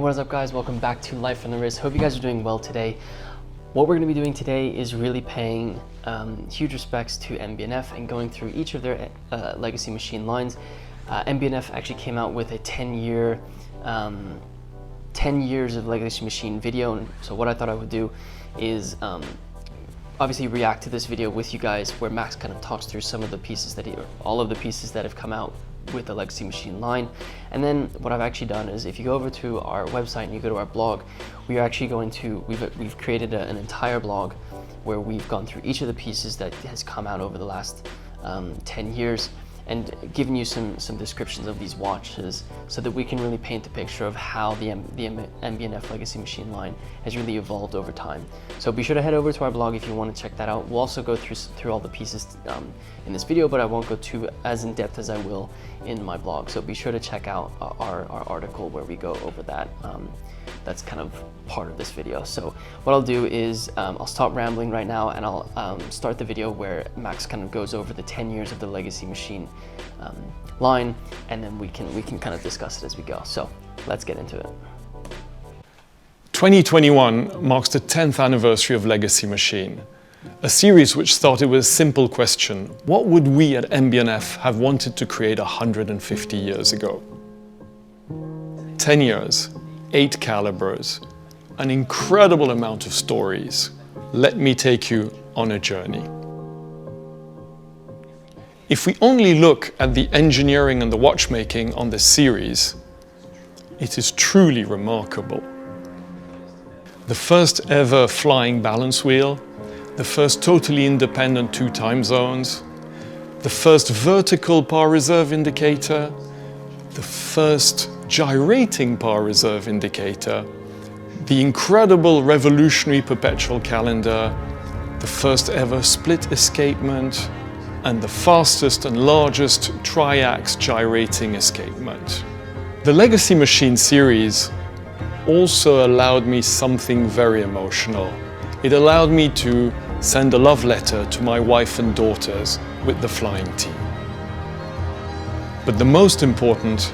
what is up guys? Welcome back to Life on the Wrist. Hope you guys are doing well today. What we're going to be doing today is really paying huge respects to MB&F and going through each of their legacy machine lines. MB&F actually came out with a 10 years of legacy machine video, and so what I thought I would do is obviously react to this video with you guys, where Max kind of talks through some of the pieces that all of the pieces that have come out with the legacy machine line. And then what I've actually done is, if you go over to our website and you go to our blog, we are actually going to, we've created an entire blog where we've gone through each of the pieces that has come out over the last 10 years and given you some descriptions of these watches so that we can really paint a picture of how the MB&F legacy machine line has really evolved over time. So be sure to head over to our blog if you want to check that out. We'll also go through all the pieces in this video, but I won't go as in depth as I will in my blog. So be sure to check out our article where we go over that. That's kind of part of this video. So what I'll do is I'll stop rambling right now, and I'll start the video where Max kind of goes over the 10 years of the legacy machine line, and then we can kind of discuss it as we go. So let's get into it. 2021 marks the 10th anniversary of Legacy Machine, a series which started with a simple question: what would we at MB&F have wanted to create 150 years ago? 10 years, 8 calibers, an incredible amount of stories. Let me take you on a journey. If we only look at the engineering and the watchmaking on this series, it is truly remarkable. The first ever flying balance wheel, the first totally independent 2 time zones, the first vertical power reserve indicator, the first gyrating power reserve indicator, the incredible revolutionary perpetual calendar, the first ever split escapement, and the fastest and largest triax gyrating escapement. The Legacy Machine series also allowed me something very emotional. It allowed me to send a love letter to my wife and daughters with the flying team. But the most important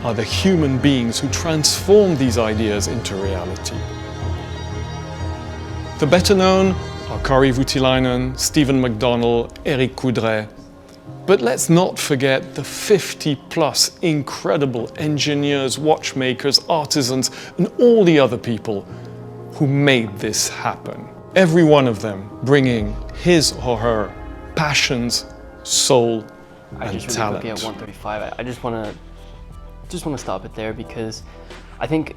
are the human beings who transform these ideas into reality. The better known are Kari Voutilainen, Stephen McDonnell, Eric Coudray. But let's not forget the 50+ incredible engineers, watchmakers, artisans, and all the other people who made this happen. Every one of them bringing his or her passions, soul, and talent. Quickly at 135, I just want to stop it there, because I think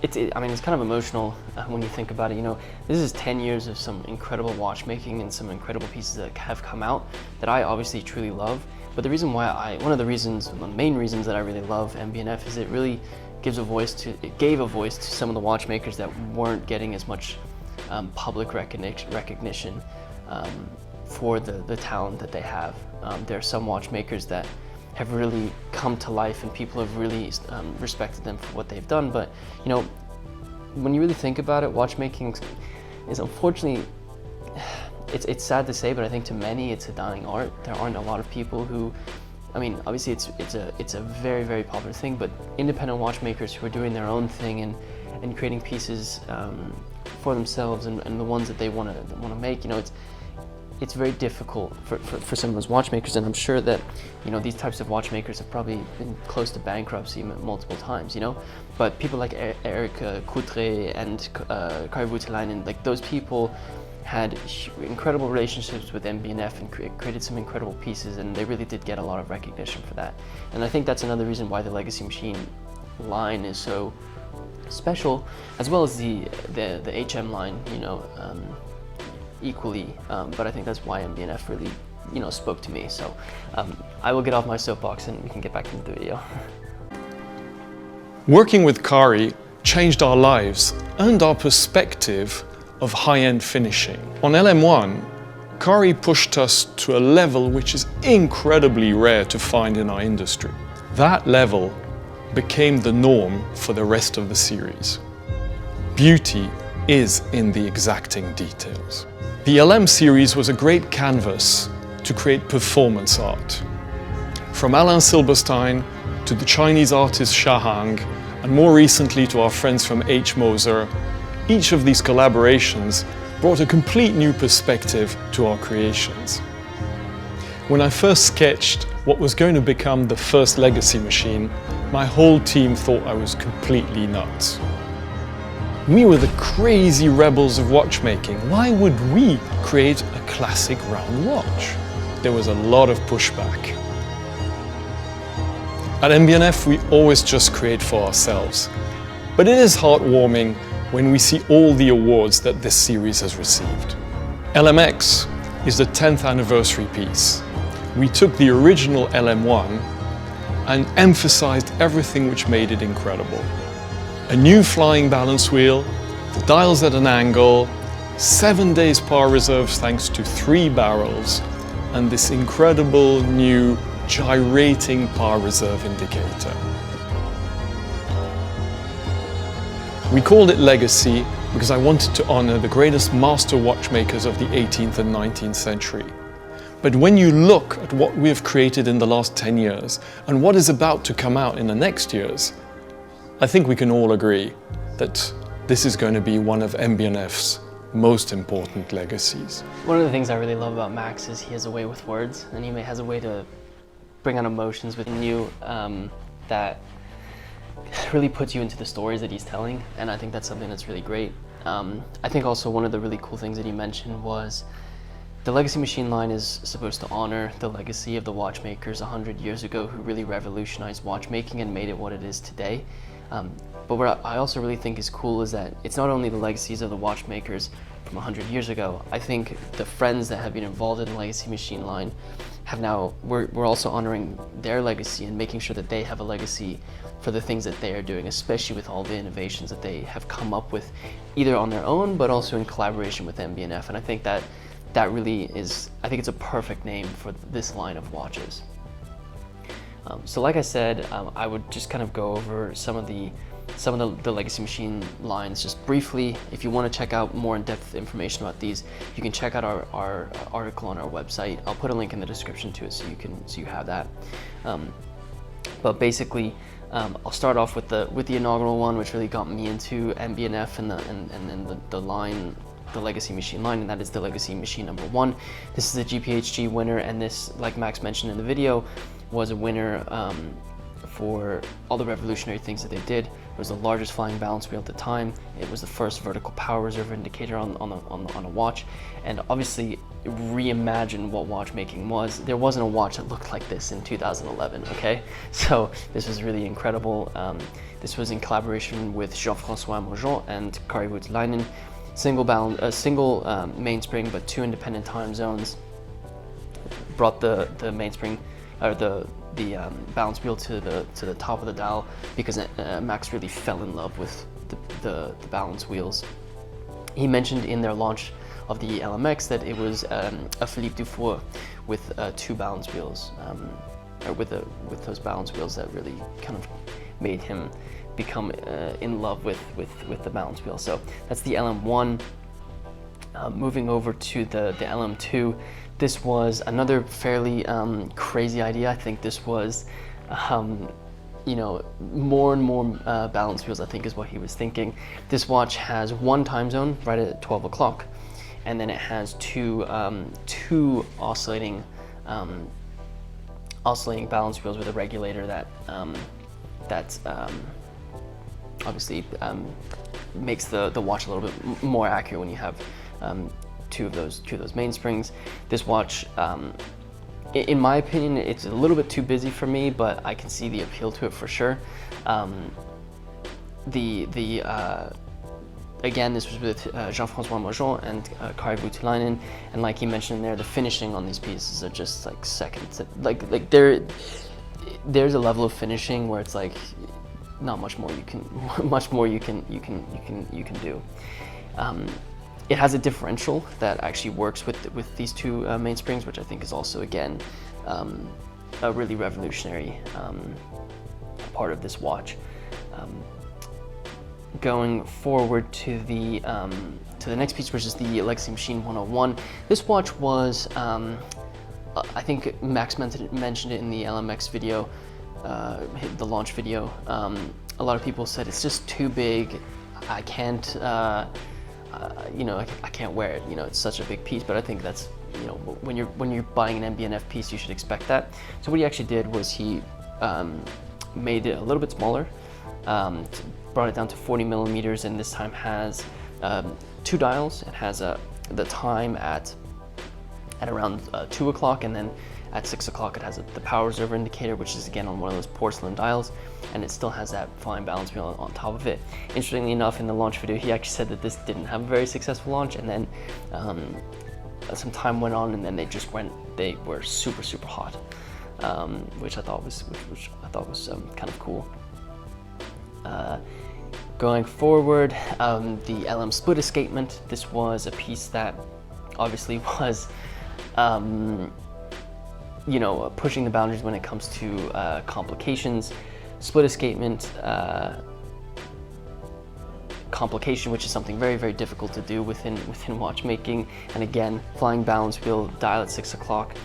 it's kind of emotional when you think about it. You know, this is 10 years of some incredible watchmaking and some incredible pieces that have come out that I obviously truly love. But the reason why one of the main reasons that I really love MB&F is it really gave a voice to some of the watchmakers that weren't getting as much public recognition for the talent that they have. There are some watchmakers that have really come to life, and people have really respected them for what they've done. But you know, when you really think about it, watchmaking is unfortunately, it's sad to say, but I think to many it's a dying art. There aren't a lot of people who, I mean, obviously it's a very, very popular thing, but independent watchmakers who are doing their own thing and creating pieces for themselves and the ones that they want to make, you know, it's very difficult for some of those watchmakers, and I'm sure that, you know, these types of watchmakers have probably been close to bankruptcy multiple times, you know. But people like Eric Coudray and Kari Voutilainen, like those people had incredible relationships with MB&F and created some incredible pieces, and they really did get a lot of recognition for that. And I think that's another reason why the Legacy Machine line is so special, as well as the HM line, you know, equally, but I think that's why MB&F really, you know, spoke to me. So I will get off my soapbox and we can get back into the video. Working with Kari changed our lives and our perspective of high-end finishing. On LM1, Kari pushed us to a level which is incredibly rare to find in our industry. That level became the norm for the rest of the series. Beauty is in the exacting details. The LM series was a great canvas to create performance art. From Alain Silberstein to the Chinese artist Shahang and more recently to our friends from H. Moser, each of these collaborations brought a complete new perspective to our creations. When I first sketched what was going to become the first legacy machine, my whole team thought I was completely nuts. We were the crazy rebels of watchmaking. Why would we create a classic round watch? There was a lot of pushback. At MB&F, we always just create for ourselves. But it is heartwarming when we see all the awards that this series has received. LMX is the 10th anniversary piece. We took the original LM1 and emphasized everything which made it incredible. A new flying balance wheel, the dials at an angle, 7 days power reserves thanks to 3 barrels, and this incredible new gyrating power reserve indicator. We called it Legacy because I wanted to honor the greatest master watchmakers of the 18th and 19th century. But when you look at what we have created in the last 10 years and what is about to come out in the next years, I think we can all agree that this is going to be one of MB&F's most important legacies. One of the things I really love about Max is he has a way with words, and he has a way to bring out emotions within you that really puts you into the stories that he's telling, and I think that's something that's really great. I think also one of the really cool things that he mentioned was the Legacy Machine line is supposed to honor the legacy of the watchmakers 100 years ago who really revolutionized watchmaking and made it what it is today. But what I also really think is cool is that it's not only the legacies of the watchmakers from 100 years ago. I think the friends that have been involved in the Legacy Machine line have now, we're also honoring their legacy and making sure that they have a legacy for the things that they are doing, especially with all the innovations that they have come up with, either on their own, but also in collaboration with MB&F. And I think that really is, I think it's a perfect name for this line of watches. So like I said, I would just kind of go over some of the Legacy Machine lines just briefly. If you want to check out more in-depth information about these, you can check out our article on our website. I'll put a link in the description to it so you have that. But basically, I'll start off with the inaugural one, which really got me into MB&F and then the line, the Legacy Machine line, and that is the Legacy Machine number 1. This is a GPHG winner, and this, like Max mentioned in the video, was a winner for all the revolutionary things that they did. It was the largest flying balance wheel at the time. It was the first vertical power reserve indicator on a watch, and obviously reimagined what watchmaking was. There wasn't a watch that looked like this in 2011, okay? So this was really incredible. This was in collaboration with Jean-François Mojon and Kari Voutilainen. Single mainspring, but 2 independent time zones. Brought the mainspring, or the balance wheel to the top of the dial because Max really fell in love with the balance wheels. He mentioned in their launch of the LMX that it was a Philippe Dufour with 2 balance wheels, or with those balance wheels that really kind of made him become in love with the balance wheel. So that's the LM1. Moving over to the LM2, this was another fairly crazy idea. I think this was, you know, more and more balance wheels, I think, is what he was thinking. This watch has 1 time zone right at 12 o'clock, and then it has two oscillating balance wheels with a regulator that obviously makes the watch a little bit more accurate when you have two of those mainsprings. This watch, in my opinion, it's a little bit too busy for me, but I can see the appeal to it for sure. Again, this was with Jean-François Mojon and Kari Voutilainen, and like he mentioned there, the finishing on these pieces are just like seconds. Like there's a level of finishing where it's like not much more you can do. It has a differential that actually works with these 2 mainsprings, which I think is also, again, a really revolutionary part of this watch. Going forward to the next piece, which is the Legacy Machine 101. This watch was, I think Max mentioned it in the LMX video, the launch video. a lot of people said it's just too big. I can't, you know, I can't wear it. You know, it's such a big piece. But I think that's, you know, when you're buying an MB&F piece, you should expect that. So what he actually did was he made it a little bit smaller, brought it down to 40 millimeters, and this time has 2 dials. It has the time at around 2 o'clock, and then at 6 o'clock it has the power reserve indicator, which is again on one of those porcelain dials, and it still has that flying balance wheel on top of it. Interestingly enough, in the launch video, he actually said that this didn't have a very successful launch, and then some time went on, and then they were super hot, which I thought was kind of cool. Going forward, the LM Split Escapement. This was a piece that obviously was, you know, pushing the boundaries when it comes to complications. Split escapement complication, which is something very difficult to do within watchmaking. And again, flying balance wheel, dial at 6 o'clock.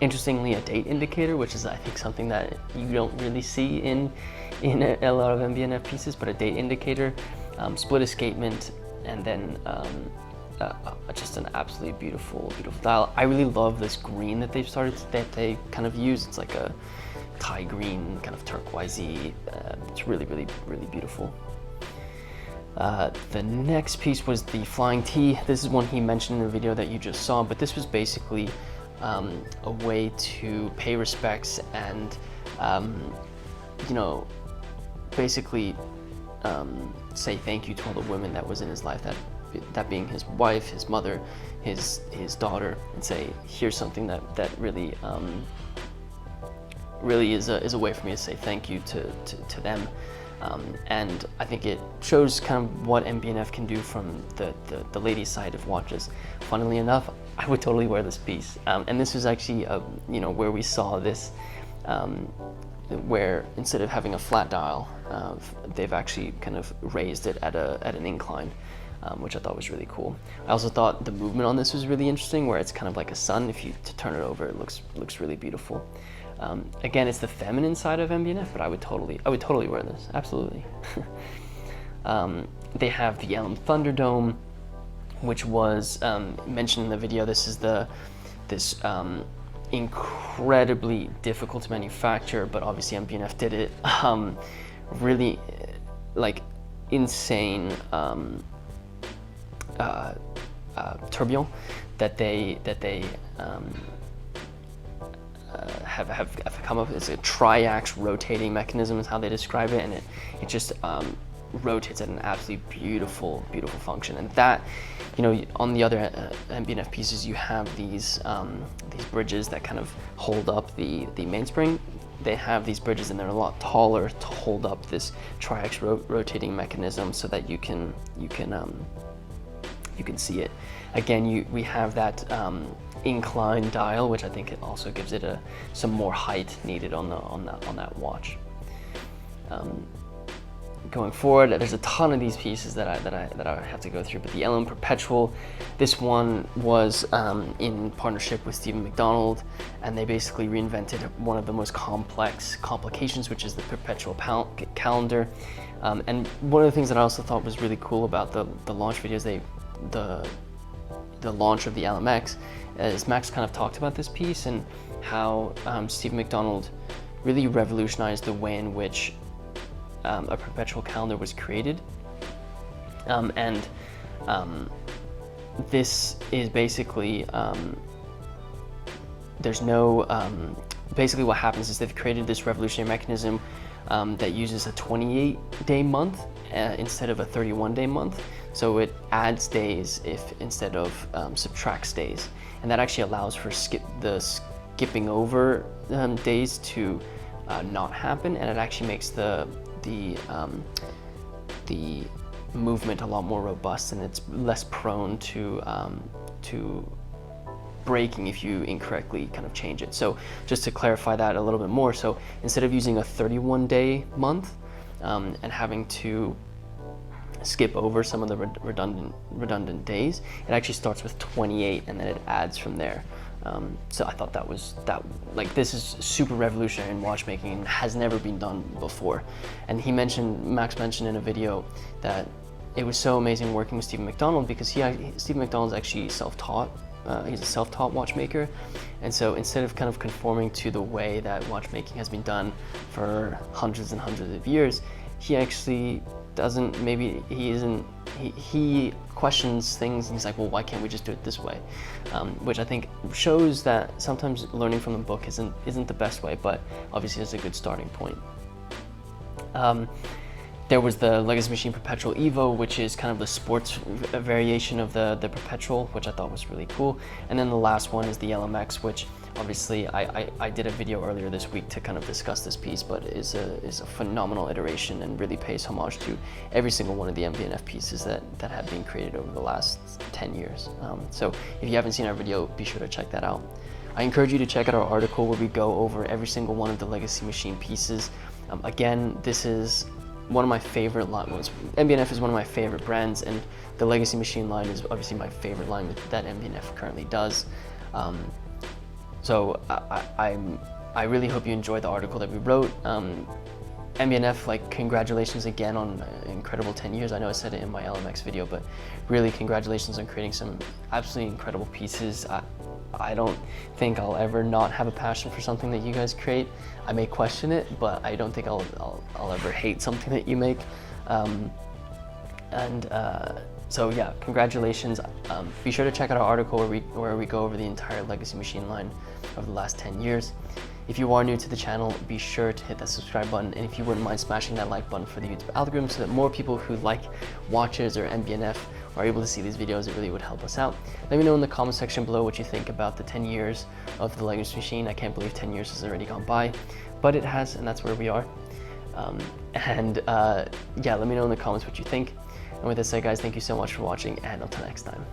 Interestingly, a date indicator, which is I think something that you don't really see in a lot of MB&F pieces, but a date indicator, split escapement, and then just an absolutely beautiful dial. I really love this green that they kind of use. It's like a Thai green, kind of turquoisey. It's really beautiful. The next piece was the Flying T. This is one he mentioned in the video that you just saw, but this was basically a way to pay respects and, you know, basically say thank you to all the women that was in his life, that being his wife, his mother, his daughter, and say, here's something that really is a way for me to say thank you to them. And I think it shows kind of what MB&F can do from the ladies' side of watches. Funnily enough, I would totally wear this piece. And this was actually, you know, where we saw this, where instead of having a flat dial, they've actually kind of raised it at an incline, which I thought was really cool. I also thought the movement on this was really interesting, where it's kind of like a sun. If you turn it over, it looks really beautiful. Again, it's the feminine side of MB&F, but I would totally wear this, absolutely. They have the LM Thunderdome, which was mentioned in the video. This is this incredibly difficult to manufacture, but obviously MB&F did it. Really, like, insane tourbillon that they have come up. It's a triax rotating mechanism is how they describe it, and it just rotates at an absolutely beautiful function. And that, you know, on the other MB&F pieces, you have these bridges that kind of hold up the mainspring. They have these bridges, and they're a lot taller to hold up this triax rotating mechanism, so that you can see it. Again, we have that incline dial, which I think it also gives it some more height needed on that watch. Going forward, there's a ton of these pieces that I have to go through, but the LM Perpetual, this one was in partnership with Stephen McDonald, and they basically reinvented one of the most complex complications, which is the perpetual calendar. And one of the things that I also thought was really cool about the launch videos, the launch of the LMX, is Max kind of talked about this piece and how Stephen McDonald really revolutionized the way in which a perpetual calendar was created. This is basically, there's no, basically what happens is they've created this revolutionary mechanism that uses a 28-day month instead of a 31-day month. So it adds days instead of subtracts days. And that actually allows for skipping over days to not happen, and it actually makes the movement a lot more robust, and it's less prone to breaking if you incorrectly kind of change it. So just to clarify that a little bit more, so instead of using a 31-day month and having to skip over some of the redundant days, it actually starts with 28, and then it adds from there. So I thought this is super revolutionary in watchmaking and has never been done before. And Max mentioned in a video that it was so amazing working with Stephen McDonald because Stephen McDonald's actually self-taught. He's a self-taught watchmaker, and so instead of kind of conforming to the way that watchmaking has been done for hundreds and hundreds of years, he actually doesn't, maybe he isn't, he questions things and he's like, well, why can't we just do it this way? Which I think shows that sometimes learning from the book isn't the best way, but obviously it's a good starting point. There was the Legacy Machine Perpetual Evo, which is kind of the sports variation of the Perpetual, which I thought was really cool. And then the last one is the LMX, which obviously I did a video earlier this week to kind of discuss this piece, but is a phenomenal iteration and really pays homage to every single one of the MB&F pieces that have been created over the last 10 years. So if you haven't seen our video, be sure to check that out. I encourage you to check out our article where we go over every single one of the Legacy Machine pieces. Again, this is one of my favorite lines. MB&F is one of my favorite brands, and the Legacy Machine line is obviously my favorite line that MB&F currently does. So I really hope you enjoyed the article that we wrote. MB&F, like, congratulations again on an incredible 10 years. I know I said it in my LMX video, but really congratulations on creating some absolutely incredible pieces. I don't think I'll ever not have a passion for something that you guys create. I may question it, but I don't think I'll ever hate something that you make. So yeah, congratulations. Be sure to check out our article where we go over the entire Legacy Machine line of the last 10 years. If you are new to the channel, be sure to hit that subscribe button, and if you wouldn't mind smashing that like button for the YouTube algorithm so that more people who like watches or MB&F are able to see these videos, it really would help us out. Let me know in the comment section below what you think about the 10 years of the Legacy Machine. I can't believe 10 years has already gone by, but it has, and that's where we are. Yeah, let me know in the comments what you think. And with that said, guys, thank you so much for watching, and until next time.